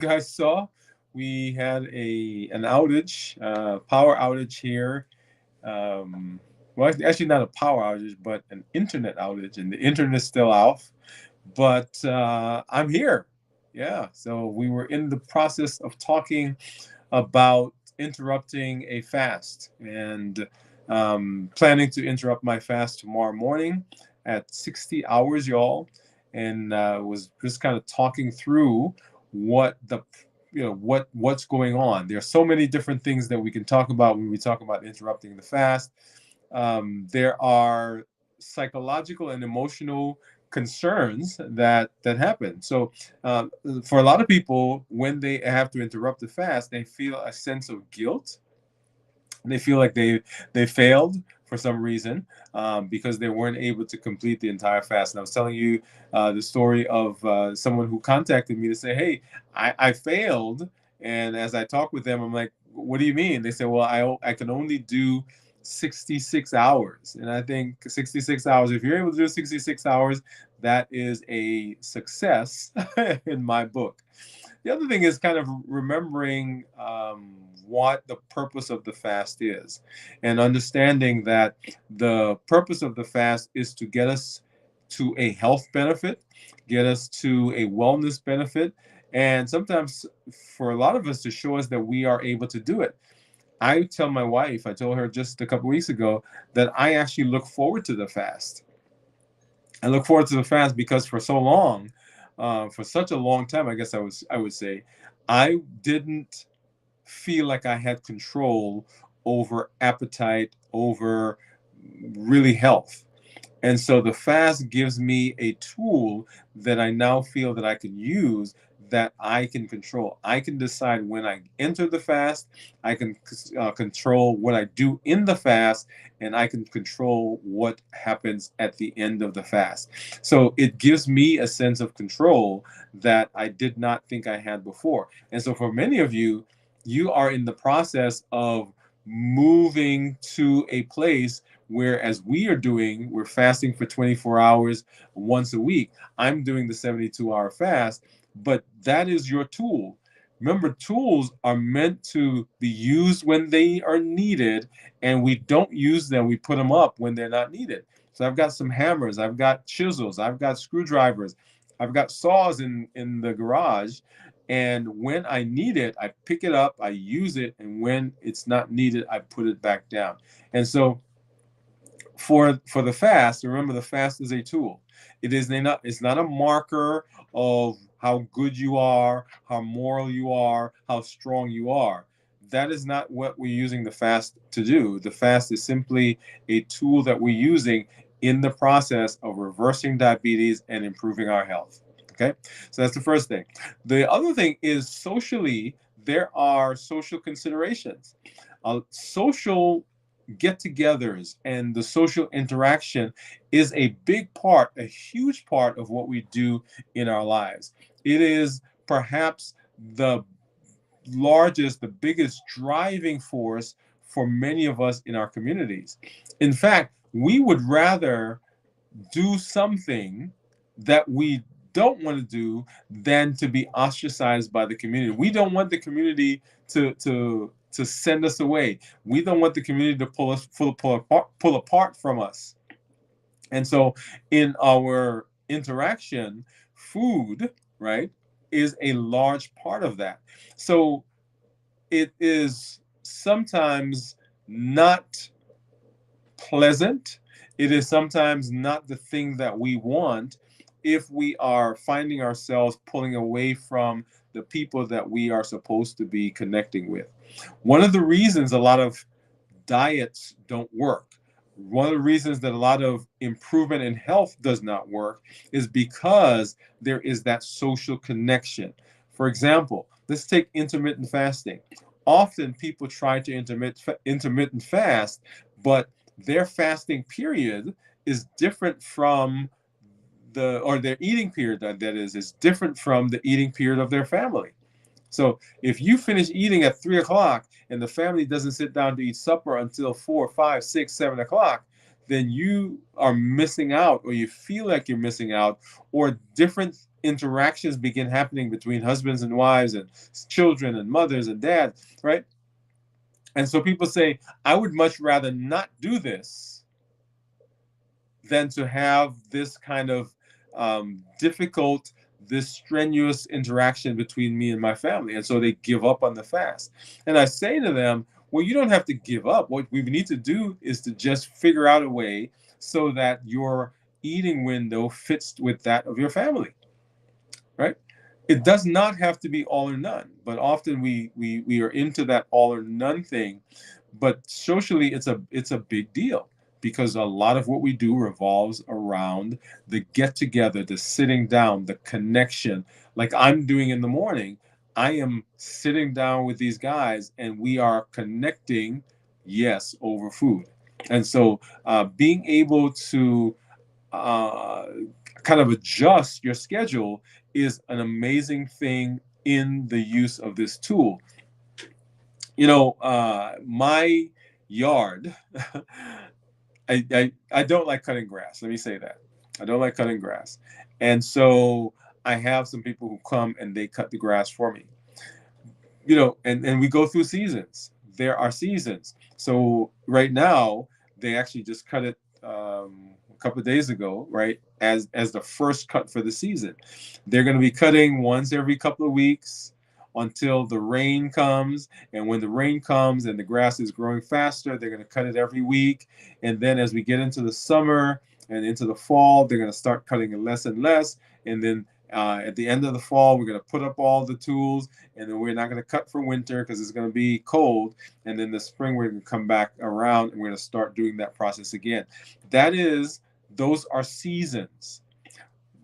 guys saw, we had an outage, power outage here. Well, actually, not a power outage, but an internet outage, and the internet's still off. But I'm here. Yeah. So we were in the process of talking about interrupting a fast and planning to interrupt my fast tomorrow morning at 60 hours, y'all. And was just kind of talking through what the what's going on. There are so many different things that we can talk about when we talk about interrupting the fast. There are psychological and emotional concerns that happen. So, for a lot of people, when they have to interrupt the fast, they feel a sense of guilt. They feel like they failed for some reason because they weren't able to complete the entire fast. And I was telling you the story of someone who contacted me to say, "Hey, I failed." And as I talk with them, I'm like, "What do you mean?" They say, "Well, I can only do 66 hours." And I think 66 hours, if you're able to do 66 hours, that is a success in my book. The other thing is kind of remembering what the purpose of the fast is, and understanding that the purpose of the fast is to get us to a health benefit, get us to a wellness benefit, and sometimes for a lot of us to show us that we are able to do it. I tell my wife, I told her just a couple weeks ago that I actually look forward to the fast. I look forward to the fast because for so long, for such a long time, I would say, I didn't feel like I had control over appetite, over really health. And so the fast gives me a tool that I now feel that I can use, that I can control. I can decide when I enter the fast. I can control what I do in the fast, and I can control what happens at the end of the fast. So it gives me a sense of control that I did not think I had before. And so for many of you, you are in the process of moving to a place where, as we are doing, we're fasting for 24 hours once a week. I'm doing the 72-hour fast, but that is your tool. Remember, tools are meant to be used when they are needed, and we don't use them. We put them up when they're not needed. So I've got some hammers, I've got chisels, I've got screwdrivers, I've got saws in the garage. And when I need it, I pick it up, I use it, and when it's not needed, I put it back down. And so for the fast, remember the fast is a tool. It's not a marker of how good you are, how moral you are, how strong you are. That is not what we're using the fast to do. The fast is simply a tool that we're using in the process of reversing diabetes and improving our health. Okay, so that's the first thing. The other thing is socially, there are social considerations. Social get-togethers and the social interaction is a big part, a huge part of what we do in our lives. It is perhaps the largest, the biggest driving force for many of us in our communities. In fact, we would rather do something that we don't want to do than to be ostracized by the community. We don't want the community to send us away. We don't want the community to pull apart from us. And so in our interaction, food, right, is a large part of that. So it is sometimes not pleasant. It is sometimes not the thing that we want if we are finding ourselves pulling away from the people that we are supposed to be connecting with. One of the reasons a lot of diets don't work, one of the reasons that a lot of improvement in health does not work, is because there is that social connection. For example, let's take intermittent fasting. Often people try to intermittent fast, but their fasting period is different from or their eating period, that is different from the eating period of their family. So if you finish eating at 3 o'clock and the family doesn't sit down to eat supper until 4, 5, 6, 7 o'clock, then you are missing out, or you feel like you're missing out, or different interactions begin happening between husbands and wives and children and mothers and dads, right? And so people say, I would much rather not do this than to have this kind of difficult, this strenuous interaction between me and my family. And so they give up on the fast. And I say to them, well, you don't have to give up. What we need to do is to just figure out a way so that your eating window fits with that of your family, right? It does not have to be all or none, but often we are into that all or none thing. But socially, it's a big deal because a lot of what we do revolves around the get together, the sitting down, the connection. Like I'm doing in the morning, I am sitting down with these guys, and we are connecting, yes, over food. And so, being able to uh, kind of adjust your schedule is an amazing thing in the use of this tool. My yard, I don't like cutting grass. Let me say that. I don't like cutting grass. And so I have some people who come and they cut the grass for me. And we go through seasons. There are seasons. So right now, they actually just cut it a couple of days ago, right? As the first cut for the season. They're going to be cutting once every couple of weeks until the rain comes. And when the rain comes and the grass is growing faster, they're going to cut it every week. And then as we get into the summer and into the fall, they're going to start cutting it less and less. And then at the end of the fall, we're going to put up all the tools, and then we're not going to cut for winter because it's going to be cold. And then the spring, we're going to come back around and we're going to start doing that process again. Those are seasons.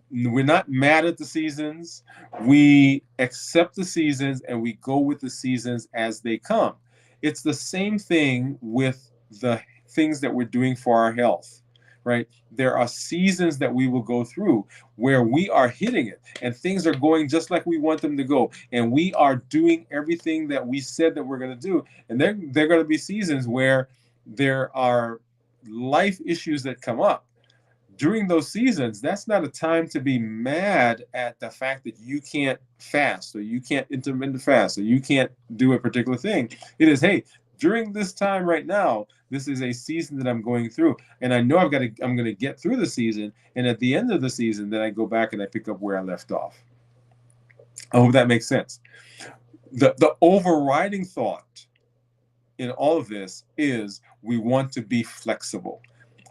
We're not mad at the seasons. We accept the seasons and we go with the seasons as they come. It's the same thing with the things that we're doing for our health, right? There are seasons that we will go through where we are hitting it and things are going just like we want them to go. And we are doing everything that we said that we're going to do. And there are going to be seasons where there are life issues that come up. During those seasons, that's not a time to be mad at the fact that you can't fast or you can't intermittent fast or you can't do a particular thing. It is, hey, during this time right now, this is a season that I'm going through, and I know I'm going to get through the season, and at the end of the season, then I go back and I pick up where I left off. I hope that makes sense. The overriding thought in all of this is we want to be flexible.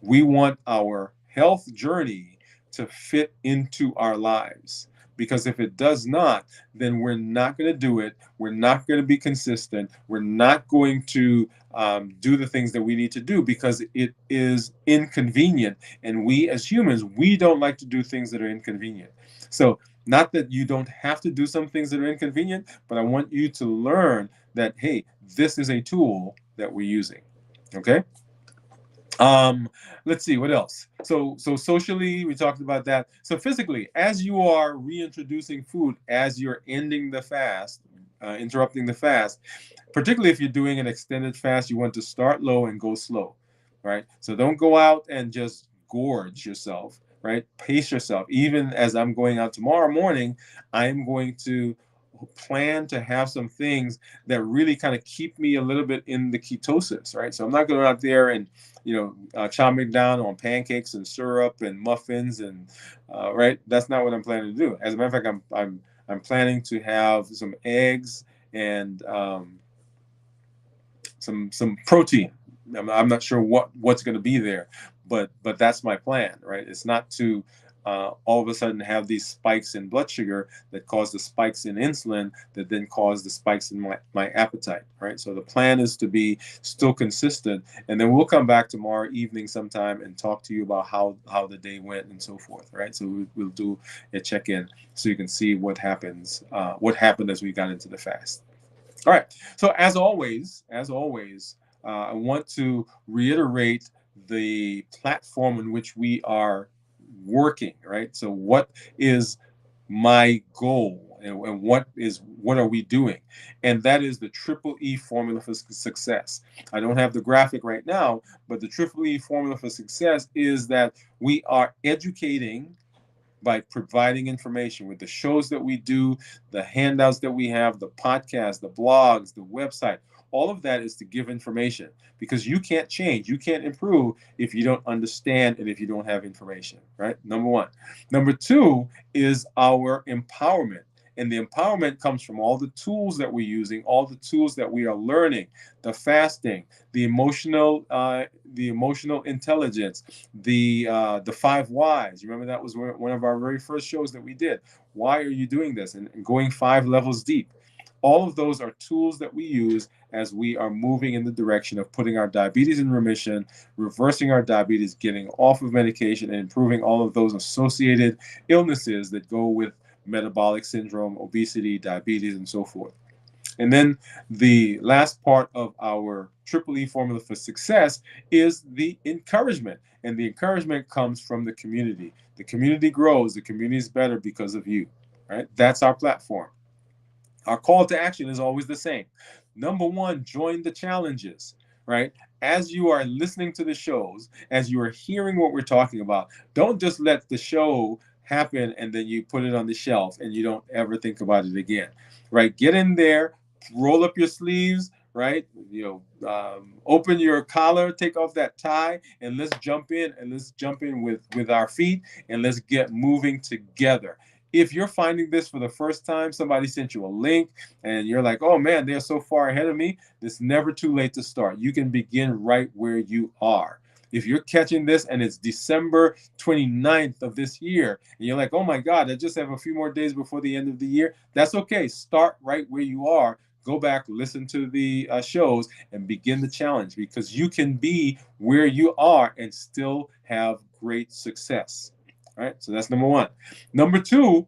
We want our health journey to fit into our lives. Because if it does not, then we're not going to do it. We're not going to be consistent. We're not going to do the things that we need to do because it is inconvenient. And we as humans, we don't like to do things that are inconvenient. So, not that you don't have to do some things that are inconvenient, but I want you to learn that, hey, this is a tool that we're using. Okay? Let's see what else. So socially, we talked about that. So physically, as you are reintroducing food, as you're ending the fast, interrupting the fast, particularly if you're doing an extended fast, you want to start low and go slow, right? So don't go out and just gorge yourself, right? Pace yourself. Even as I'm going out tomorrow morning, I'm going to plan to have some things that really kind of keep me a little bit in the ketosis, right? So I'm not going out there and chowing down on pancakes and syrup and muffins and right. That's not what I'm planning to do. As a matter of fact, I'm planning to have some eggs and some protein. I'm not sure what's going to be there, but that's my plan, right? It's not to all of a sudden have these spikes in blood sugar that cause the spikes in insulin that then cause the spikes in my appetite, right? So the plan is to be still consistent, and then we'll come back tomorrow evening sometime and talk to you about how the day went and so forth, right? So we'll do a check-in so you can see what happened as we got into the fast. All right. So as always, I want to reiterate the platform in which we are working, right? So what is my goal and what are we doing? And that is the triple E formula for success. I don't have the graphic right now, but the triple E formula for success is that we are educating by providing information with the shows that we do, the handouts that we have, the podcasts, the blogs, the website. All of that is to give information, because you can't change, you can't improve if you don't understand and if you don't have information, right? Number one. Number two is our empowerment. And the empowerment comes from all the tools that we're using, all the tools that we are learning, the fasting, the emotional intelligence, the 5 whys. Remember, that was one of our very first shows that we did. Why are you doing this? And going 5 levels deep. All of those are tools that we use as we are moving in the direction of putting our diabetes in remission, reversing our diabetes, getting off of medication, and improving all of those associated illnesses that go with metabolic syndrome, obesity, diabetes, and so forth. And then the last part of our Triple E formula for success is the encouragement. And the encouragement comes from the community. The community grows, the community is better because of you, right? That's our platform. Our call to action is always the same. Number one, join the challenges, right? As you are listening to the shows, as you are hearing what we're talking about, don't just let the show happen and then you put it on the shelf and you don't ever think about it again, right? Get in there, roll up your sleeves, right? Open your collar, take off that tie, and let's jump in, and let's jump in with our feet, and let's get moving together. If you're finding this for the first time, somebody sent you a link and you're like, oh man, they're so far ahead of me, it's never too late to start. You can begin right where you are. If you're catching this and it's December 29th of this year, and you're like, oh my God, I just have a few more days before the end of the year, that's okay. Start right where you are. Go back, listen to the shows, and begin the challenge, because you can be where you are and still have great success. All right, so that's number one. Number two,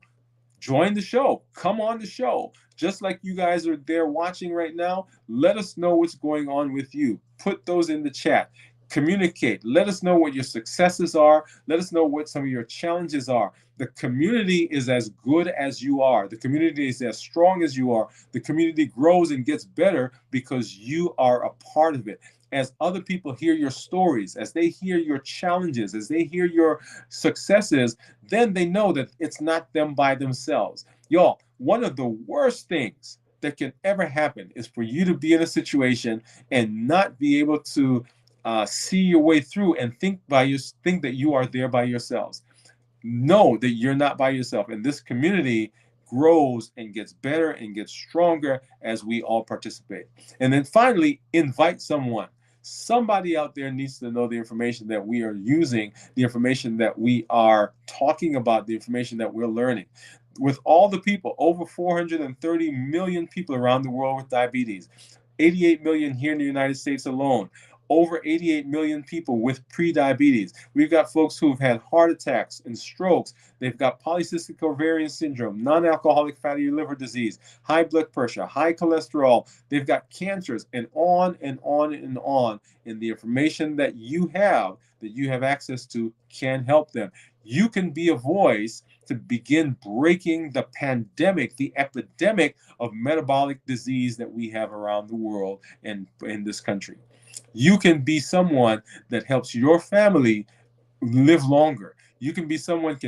join the show. Come on the show. Just like you guys are there watching right now, let us know what's going on with you. Put those in the chat. Communicate. Let us know what your successes are. Let us know what some of your challenges are. The community is as good as you are. The community is as strong as you are. The community grows and gets better because you are a part of it. As other people hear your stories, as they hear your challenges, as they hear your successes, then they know that it's not them by themselves. Y'all, one of the worst things that can ever happen is for you to be in a situation and not be able to see your way through and think that you are there by yourselves. Know that you're not by yourself, and this community grows and gets better and gets stronger as we all participate. And then finally, invite someone. Somebody out there needs to know the information that we are using, the information that we are talking about, the information that we're learning. With all the people, over 430 million people around the world with diabetes, 88 million here in the United States alone, over 88 million people with prediabetes. We've got folks who've had heart attacks and strokes. They've got polycystic ovarian syndrome, non-alcoholic fatty liver disease, high blood pressure, high cholesterol. They've got cancers, and on and on and on. And the information that you have access to, can help them. You can be a voice to begin breaking the pandemic, the epidemic of metabolic disease that we have around the world and in this country. You can be someone that helps your family live longer. You can be someone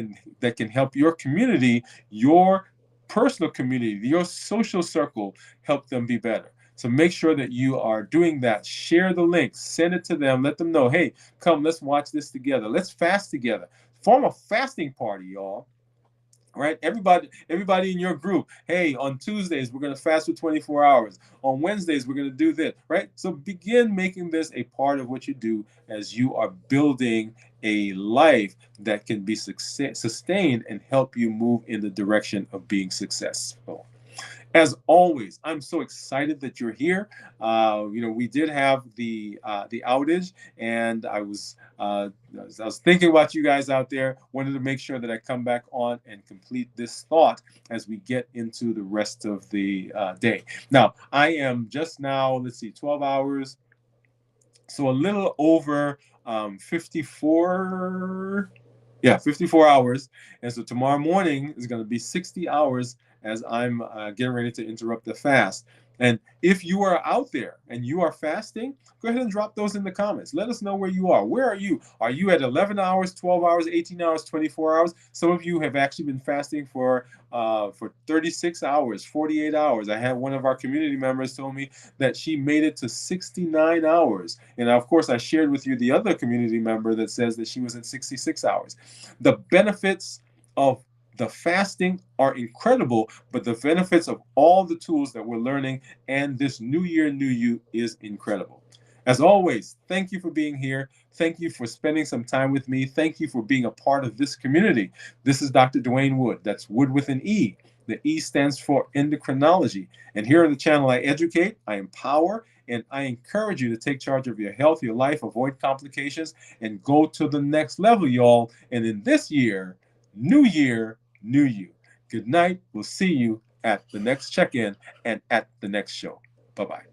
that can help your community, your personal community, your social circle, help them be better. So make sure that you are doing that. Share the link, send it to them, let them know, hey, come, let's watch this together. Let's fast together. Form a fasting party, y'all. Right, everybody in your group, hey, on Tuesdays we're going to fast for 24 hours, on Wednesdays we're going to do this, right? So begin making this a part of what you do as you are building a life that can be sustained and help you move in the direction of being successful. As always, I'm so excited that you're here. We did have the outage, and I was thinking about you guys out there. Wanted to make sure that I come back on and complete this thought as we get into the rest of the day. Now, I am just now, let's see, 12 hours, so a little over 54. Yeah, 54 hours. And so tomorrow morning is going to be 60 hours as I'm getting ready to interrupt the fast. And if you are out there and you are fasting, go ahead and drop those in the comments. Let us know where you are. Where are you? Are you at 11 hours, 12 hours, 18 hours, 24 hours? Some of you have actually been fasting for 36 hours, 48 hours. I had one of our community members told me that she made it to 69 hours. And of course, I shared with you the other community member that says that she was at 66 hours. The benefits of the fasting are incredible, but the benefits of all the tools that we're learning and this new year, new you is incredible. As always, thank you for being here. Thank you for spending some time with me. Thank you for being a part of this community. This is Dr. Dwayne Wood. That's Wood with an E. The E stands for endocrinology. And here on the channel, I educate, I empower, and I encourage you to take charge of your health, your life, avoid complications, and go to the next level, y'all. And in this year, new you. Good night. We'll see you at the next check-in and at the next show. Bye-bye.